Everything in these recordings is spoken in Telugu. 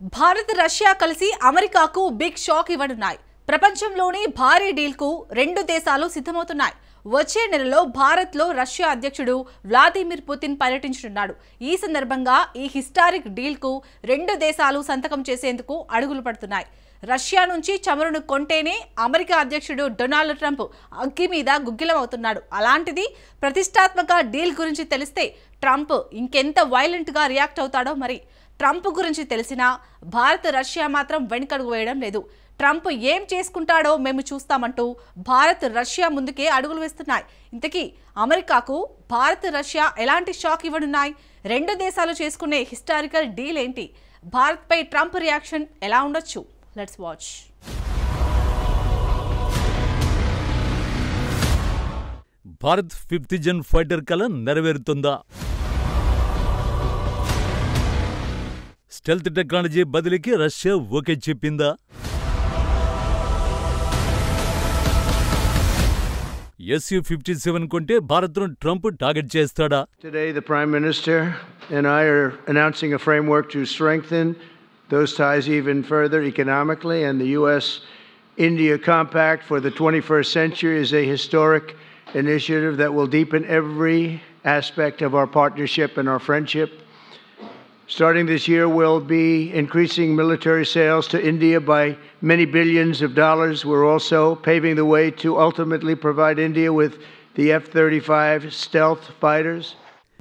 భారత్ రష్యా కలిసి అమెరికాకు బిగ్ షాక్ ఇవ్వనున్నాయి. ప్రపంచంలోని భారీ డీల్కు రెండు దేశాలు సిద్ధమవుతున్నాయి. వచ్చే నెలలో భారత్లో రష్యా అధ్యక్షుడు వ్లాదిమిర్ పుతిన్ పర్యటించనున్నాడు. ఈ సందర్భంగా ఈ హిస్టారిక్ డీల్కు రెండు దేశాలు సంతకం చేసేందుకు అడుగులు పడుతున్నాయి. రష్యా నుంచి చమురును కొంటేనే అమెరికా అధ్యక్షుడు డొనాల్డ్ ట్రంప్ అగ్గి మీద గుగ్గిలమవుతున్నాడు. అలాంటిది ప్రతిష్టాత్మక డీల్ గురించి తెలిస్తే ట్రంప్ ఇంకెంత వైలెంట్గా రియాక్ట్ అవుతాడో మరి. ట్రంప్ గురించి తెలిసినా భారత్ రష్యా మాత్రం వెనుకడుగు వేయడం లేదు. ట్రంప్ ఏం చేసుకుంటాడో మేము చూస్తామంటూ భారత్ రష్యా ముందుకే అడుగులు వేస్తున్నాయి. ఇంతకీ అమెరికాకు భారత్ రష్యా ఎలాంటి షాక్ ఇవ్వనున్నాయి? రెండు దేశాలు చేసుకునే హిస్టారికల్ డీల్ ఏంటి? భారత్పై ట్రంప్ రియాక్షన్ ఎలా ఉండొచ్చు? Let's watch. Bharat 5th Jan fighter కల నెరవేరుతుందా? స్టెల్త్ టెక్నాలజీ బదిలీకి రష్యా ఓకే చెప్పిందా? Su-57 కొంటే భారత్ను ట్రంప్ టార్గెట్ చేస్తాడా? Today the Prime Minister and I are announcing a framework to strengthen those ties even further economically, and the US-India Compact for the 21st century is a historic initiative that will deepen every aspect of our partnership and our friendship. Starting this year, we'll be increasing military sales to India by many billions of dollars. We're also paving the way to ultimately provide India with the F-35 stealth fighters.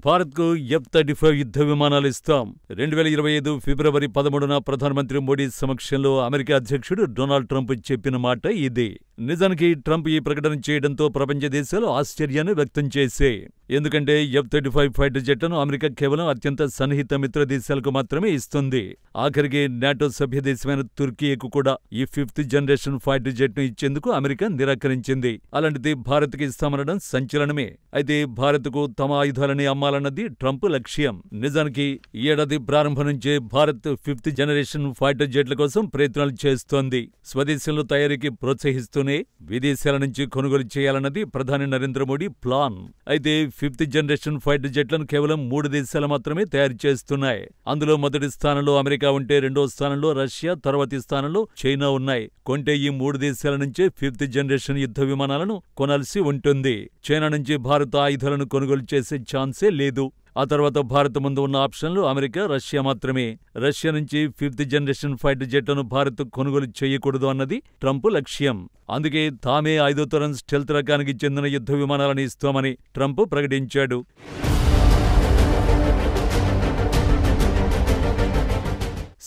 భారత్కు F-35 యుద్ధ విమానాలు ఇస్తాం. 2025 ఫిబ్రవరి 13న ప్రధానమంత్రి మోడీ సమక్షంలో అమెరికా అధ్యక్షుడు డొనాల్డ్ ట్రంప్ చెప్పిన మాట ఇది. నిజానికి ట్రంప్ ఈ ప్రకటన చేయడంతో ప్రపంచ దేశాలు ఆశ్చర్యాన్ని వ్యక్తం చేశాయి. ఎందుకంటే F-35 ఫైటర్ జెట్లను అమెరికా కేవలం అత్యంత సన్నిహిత మిత్ర దేశాలకు మాత్రమే ఇస్తుంది. ఆఖరికి నాటో సభ్య దేశమైన తుర్కీకు కూడా ఈ 5th జనరేషన్ ఫైటర్ జెట్ను ఇచ్చేందుకు అమెరికా నిరాకరించింది. అలాంటిది భారత్కి ఇస్తామనడం సంచలనమే. అయితే భారత్కు తమ ఆయుధాలని అమ్మాలన్నది ట్రంప్ లక్ష్యం. నిజానికి ఈ ఏడాది ప్రారంభం నుంచే భారత్ 5th జనరేషన్ ఫైటర్ జెట్ల కోసం ప్రయత్నాలు చేస్తోంది. స్వదేశంలో తయారీకి ప్రోత్సహిస్తూనే విదేశాల నుంచి కొనుగోలు చేయాలన్నది ప్రధాని నరేంద్ర మోడీ ప్లాన్. అయితే 5th జనరేషన్ ఫైటర్ జెట్లను కేవలం 3 దేశాలు మాత్రమే తయారు చేస్తున్నాయి. అందులో మొదటి స్థానంలో అమెరికా ఉంటే రెండో స్థానంలో రష్యా, తర్వాతి స్థానంలో చైనా ఉన్నాయి. కొంటే ఈ 3 దేశాల నుంచే 5th జనరేషన్ యుద్ధ విమానాలను కొనాల్సి ఉంటుంది. చైనా నుంచి భారత ఆయుధాలను కొనుగోలు చేసే ఛాన్సే లేదు. ఆ తర్వాత భారత్ ముందు ఉన్న ఆప్షన్లు అమెరికా, రష్యా మాత్రమే. రష్యా నుంచి 5th జనరేషన్ ఫైటర్ జెట్లను భారత్ కొనుగోలు చేయకూడదు అన్నది ట్రంప్ లక్ష్యం. అందుకే తామే 5వ తరం స్టెల్త్ రకానికి చెందిన యుద్ధ విమానాలను ఇస్తామని ట్రంప్ ప్రకటించాడు.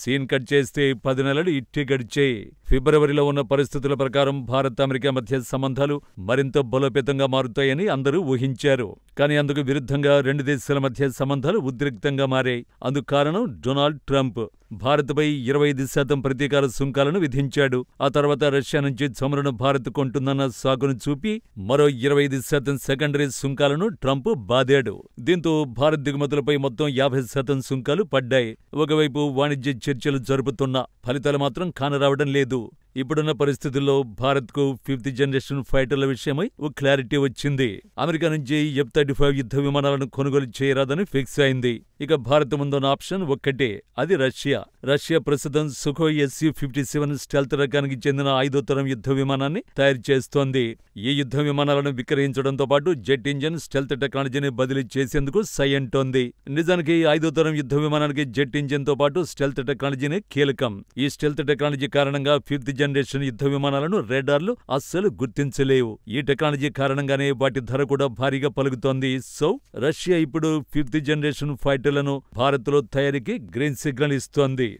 సీన్ కట్ చేస్తే 10 నెలలు ఇట్టే గడిచాయి. ఫిబ్రవరిలో ఉన్న పరిస్థితుల ప్రకారం భారత్ అమెరికా మధ్య సంబంధాలు మరింత బలోపేతంగా మారుతాయని అందరూ ఊహించారు. కానీ అందుకు విరుద్ధంగా రెండు దేశాల మధ్య సంబంధాలు ఉద్రిక్తంగా మారాయి. అందుకు కారణం డొనాల్డ్ ట్రంప్. భారత్పై 25% ప్రతీకార సుంకాలను విధించాడు. ఆ తర్వాత రష్యా నుంచి చమురును భారత్ కొంటుందన్న సాకును చూపి మరో 25% సెకండరీ సుంకాలను ట్రంప్ బాదాడు. దీంతో భారత్ దిగుమతులపై మొత్తం 50% సుంకాలు పడ్డాయి. ఒకవైపు వాణిజ్య చర్చలు జరుపుతున్నా ఫలితాలు మాత్రం కానరావడం లేదు. ఇప్పుడున్న పరిస్థితుల్లో భారత్కు 5th జనరేషన్ ఫైటర్ల విషయమై ఓ క్లారిటీ వచ్చింది. అమెరికా నుంచి F-35 యుద్ధ విమానాలను కొనుగోలు చేయరాదని ఫిక్స్ అయింది. ఇక భారత్ ముందున్న ఆప్షన్ ఒక్కటే, అది రష్యా. రష్యా ప్రస్తుతం సుఖోయ్ Su-57 స్టెల్త్ రకానికి చెందిన 5వ తరం యుద్ధ విమానాన్ని తయారు చేస్తోంది. ఈ యుద్ధ విమానాలను విక్రయించడంతో పాటు జెట్ ఇంజన్, స్టెల్త్ టెక్నాలజీని బదిలీ చేసేందుకు సై అంటోంది. నిజానికి 5వ తరం యుద్ధ విమానానికి జెట్ ఇంజన్ తో పాటు స్టెల్త్ టెక్నాలజీనే కీలకం. ఈ స్టెల్త్ టెక్నాలజీ కారణంగా 5th జనరేషన్ యుద్ధ విమానాలను రేడార్లు అస్సలు గుర్తించలేవు. ఈ టెక్నాలజీ కారణంగానే వాటి ధర కూడా భారీగా పలుకుతోంది. సో రష్యా ఇప్పుడు 5th జనరేషన్ ఫైటర్లను భారత్లో తయారీకి గ్రీన్ సిగ్నల్ ఇస్తోంది.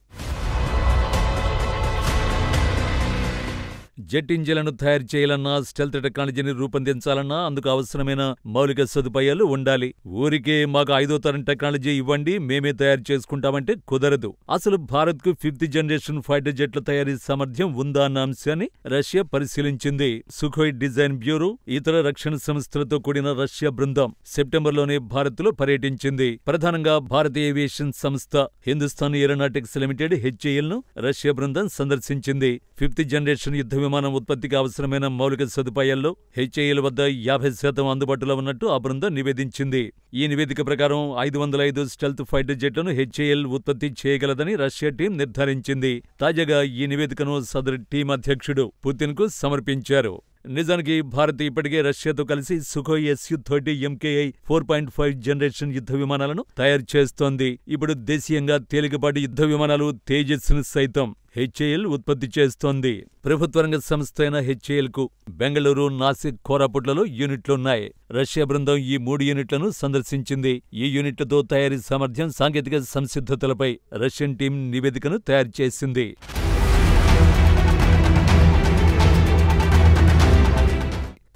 జెట్ ఇంజిన్లను తయారు చేయాలన్నా, స్టెల్త్ టెక్నాలజీని రూపొందించాలన్నా అందుకు అవసరమైన మౌలిక సదుపాయాలు ఉండాలి. ఊరికే మాకు 5వ తరం టెక్నాలజీ ఇవ్వండి, మేమే తయారు చేసుకుంటామంటే కుదరదు. అసలు భారత్కు 5th జనరేషన్ ఫైటర్ జెట్ల తయారీ సామర్థ్యం ఉందా అన్న అంశాన్ని రష్యా పరిశీలించింది. సుఖోయ్ డిజైన్ బ్యూరో, ఇతర రక్షణ సంస్థలతో కూడిన రష్యా బృందం సెప్టెంబర్లోనే భారత్లో పర్యటించింది. ప్రధానంగా భారత ఏవియేషన్ సంస్థ హిందుస్థాన్ ఏరోనాటిక్స్ లిమిటెడ్ HAL ను రష్యా బృందం సందర్శించింది. 5th జనరేషన్ యుద్ధ విమానం ఉత్పత్తికి అవసరమైన మౌలిక సదుపాయాల్లో హెచ్ఏఎల్ వద్ద 50% అందుబాటులో ఉన్నట్టు ఆ బృందం నివేదించింది. ఈ నివేదిక ప్రకారం 505 స్టెల్త్ ఫైటర్ జెట్లను హెచ్ఏఎల్ ఉత్పత్తి చేయగలదని రష్యా టీం నిర్ధారించింది. తాజాగా ఈ నివేదికను సదరు టీం అధ్యక్షుడు పుతిన్కు సమర్పించారు. నిజానికి భారత్ ఇప్పటికే రష్యాతో కలిసి సుఖోయ్ Su-30 MKI 4.5 జనరేషన్ యుద్ధ విమానాలను తయారు చేస్తోంది. ఇప్పుడు దేశీయంగా తేలికపాటి యుద్ధ విమానాలు తేజస్ను సైతం హెచ్ఏఎల్ ఉత్పత్తి చేస్తోంది. ప్రభుత్వ రంగ సంస్థ అయిన హెచ్ఏఎల్కు బెంగళూరు, నాసిక్, కోరాపుట్లలో యూనిట్లున్నాయి. రష్యా బృందం ఈ 3 యూనిట్లను సందర్శించింది. ఈ యూనిట్లతో తయారీ సామర్థ్యం, సాంకేతిక సంసిద్ధతలపై రష్యన్ టీం నివేదికను తయారు చేసింది.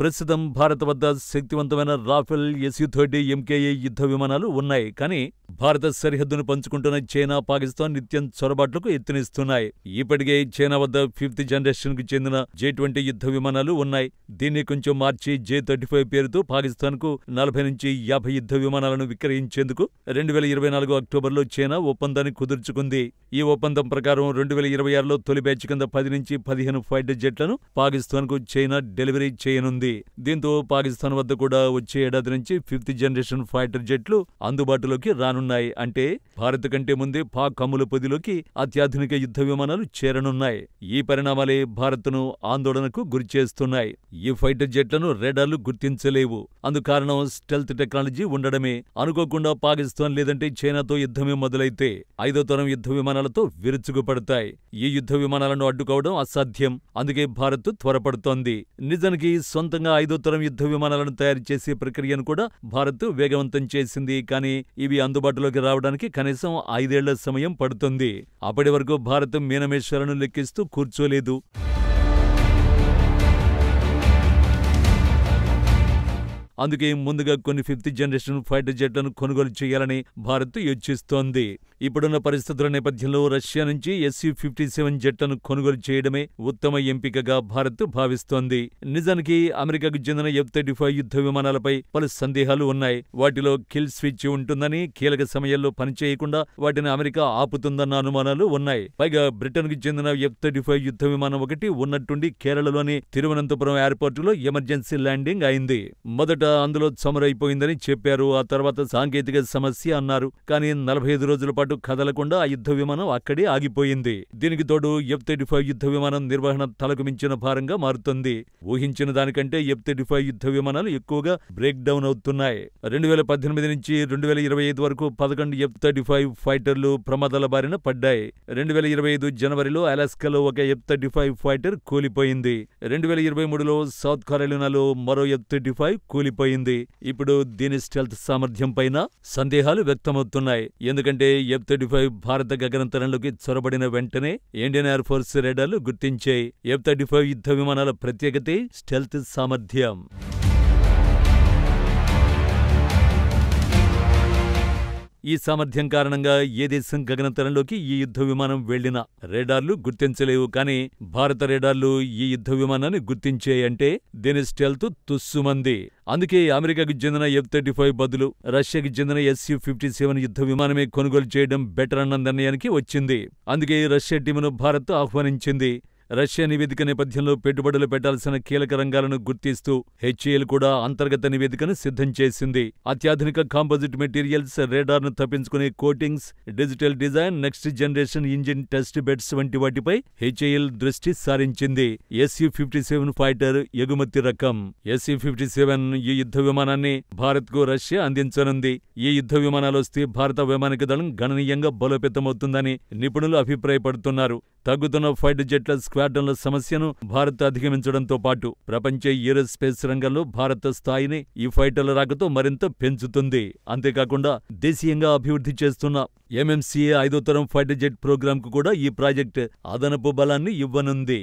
ప్రస్తుతం భారత్ వద్ద శక్తివంతమైన రాఫెల్ Su-30 MKI యుద్ధ విమానాలు ఉన్నాయి. కానీ భారత సరిహద్దును పంచుకుంటున్న చైనా, పాకిస్తాన్ నిత్యం చొరబాట్లకు ఎత్తునిస్తున్నాయి. ఇప్పటికే చైనా వద్ద 5th జనరేషన్కు చెందిన J-20 యుద్ధ విమానాలు ఉన్నాయి. దీన్ని కొంచెం మార్చి J-35 పేరుతో పాకిస్తాన్కు 40 నుంచి 50 యుద్ధ విమానాలను విక్రయించేందుకు 2024 అక్టోబర్లో చైనా ఒప్పందాన్ని కుదుర్చుకుంది. ఈ ఒప్పందం ప్రకారం 2026లో తొలి బ్యాచ్ కింద 10 నుంచి 15 ఫైటర్ జెట్లను పాకిస్తాన్కు చైనా డెలివరీ చేయనుంది. దీంతో పాకిస్తాన్ వద్ద కూడా వచ్చే ఏడాది నుంచి 5th జనరేషన్ ఫైటర్ జెట్లు అందుబాటులోకి రానున్నాయి. అంటే భారత్ కంటే ముందే పాక్ అమ్ముల పొదిలోకి అత్యాధునిక యుద్ధ విమానాలు చేరనున్నాయి. ఈ పరిణామాలే భారత్ను ఆందోళనకు గురిచేస్తున్నాయి. ఈ ఫైటర్ జెట్లను రేడార్లు గుర్తించలేవు. అందుకారణం స్టెల్త్ టెక్నాలజీ ఉండడమే. అనుకోకుండా పాకిస్తాన్ లేదంటే చైనాతో యుద్ధమే మొదలైతే 5వ తరం యుద్ధ విమానాలతో విరుచుకుపడతాయి. ఈ యుద్ధ విమానాలను అడ్డుకోవడం అసాధ్యం. అందుకే భారత్ త్వరపడుతోంది. నిజానికి సొంతంగా 5వ తరం యుద్ధ విమానాలను తయారు చేసే ప్రక్రియను కూడా భారత్ వేగవంతం చేసింది. కానీ ఇవి అందుబాటులోకి రావడానికి కనీసం 5 ఏళ్ల సమయం పడుతుంది. అప్పటి వరకు భారత్ మీనమేషాలను లెక్కిస్తూ కూర్చోలేదు. అందుకే ముందుగా కొన్ని 5th జనరేషన్ ఫైటర్ జెట్లను కొనుగోలు చేయాలని భారత్ యోచిస్తోంది. ఇప్పుడున్న పరిస్థితుల నేపథ్యంలో రష్యా నుంచి Su-57 జెట్లను కొనుగోలు చేయడమే ఉత్తమ ఎంపికగా భారత్ భావిస్తోంది. నిజానికి అమెరికాకు చెందిన F-35 యుద్ధ విమానాలపై పలు సందేహాలు ఉన్నాయి. వాటిలో కిల్ స్విచ్ ఉంటుందని, కీలక సమయాల్లో పనిచేయకుండా వాటిని అమెరికా ఆపుతుందన్న అనుమానాలు ఉన్నాయి. పైగా బ్రిటన్కు చెందిన F-35 యుద్ధ విమానం ఒకటి ఉన్నట్టుండి కేరళలోని తిరువనంతపురం ఎయిర్పోర్టులో ఎమర్జెన్సీ ల్యాండింగ్ అయింది. మొదట అందులో చమురైపోయిందని చెప్పారు. ఆ తర్వాత సాంకేతిక సమస్య అన్నారు. కానీ 45 రోజుల పాటు కదలకుండా ఆ యుద్ధ విమానం అక్కడే ఆగిపోయింది. దీనికి తోడు F-35 యుద్ధ విమానం నిర్వహణ తలకు మించిన భారంగా మారుతుంది. ఊహించిన దానికంటే F-35 యుద్ధ విమానాలు ఎక్కువగా బ్రేక్ డౌన్ అవుతున్నాయి. 2018 నుంచి 2025 వరకు 11 F-35 ఫైటర్లు ప్రమాదాల బారిన పడ్డాయి. 2025 జనవరిలో అలాస్కాలో ఒక F-35 ఫైటర్ కూలిపోయింది. 2023లో సౌత్ కరోలినాలో మరో F-35 కూలిపోయింది. ఇప్పుడు దీని స్టెల్త్ సామర్థ్యం పైన సందేహాలు వ్యక్తమవుతున్నాయి. ఎందుకంటే F-35 భారత గగనతలంలోకి చొరబడిన వెంటనే ఇండియన్ ఎయిర్ ఫోర్స్ రేడార్లు గుర్తించాయి. F-35 యుద్ధ విమానాల ప్రత్యేకతే స్టెల్త్ సామర్థ్యం. ఈ సామర్థ్యం కారణంగా ఏ దేశం గగనతలంలోకి ఈ యుద్ధ విమానం వెళ్లినా రేడార్లు గుర్తించలేవు. కానీ భారత రేడార్లు ఈ యుద్ధ విమానాన్ని గుర్తించాయంటే దీని స్టెల్త్ తుస్సుమంది. అందుకే అమెరికాకు చెందిన F-35 బదులు రష్యాకి చెందిన Su-57 యుద్ధ విమానమే కొనుగోలు చేయడం బెటర్ అన్న నిర్ణయానికి వచ్చింది. అందుకే రష్యా టీమును భారత్ ఆహ్వానించింది. రష్యా నివేదిక నేపథ్యంలో పెట్టుబడులు పెట్టాల్సిన కీలక రంగాలను గుర్తిస్తూ హెచ్ఏఎల్ కూడా అంతర్గత నివేదికను సిద్ధం చేసింది. అత్యాధునిక కాంపోజిట్ మెటీరియల్స్, రేడార్ను తప్పించుకునే coatings, digital design, next generation engine test beds వంటి వాటిపై హెచ్ఏఎల్ దృష్టి సారించింది. Su-57 ఫైటర్ ఎగుమతి రకం. Su-57 ఈ యుద్ధ విమానాన్ని భారత్కు రష్యా అందించనుంది. ఈ యుద్ధ విమానాలొస్తే భారత వైమానిక దళం గణనీయంగా బలోపేతమవుతుందని నిపుణులు అభిప్రాయపడుతున్నారు. తగ్గుతున్న ఫైటర్ జెట్ల స్క్వాడ్రన్ల సమస్యను భారత్ అధిగమించడంతో పాటు ప్రపంచ ఏరోస్పేస్ రంగంలో భారత స్థాయిని ఈ ఫైటర్ల రాకతో మరింత పెంచుతుంది. అంతేకాకుండా దేశీయంగా అభివృద్ధి చేస్తున్న MMCA 5వ తరం ఫైటర్ జెట్ ప్రోగ్రాంకు కూడా ఈ ప్రాజెక్ట్ అదనపు బలాన్ని ఇవ్వనుంది.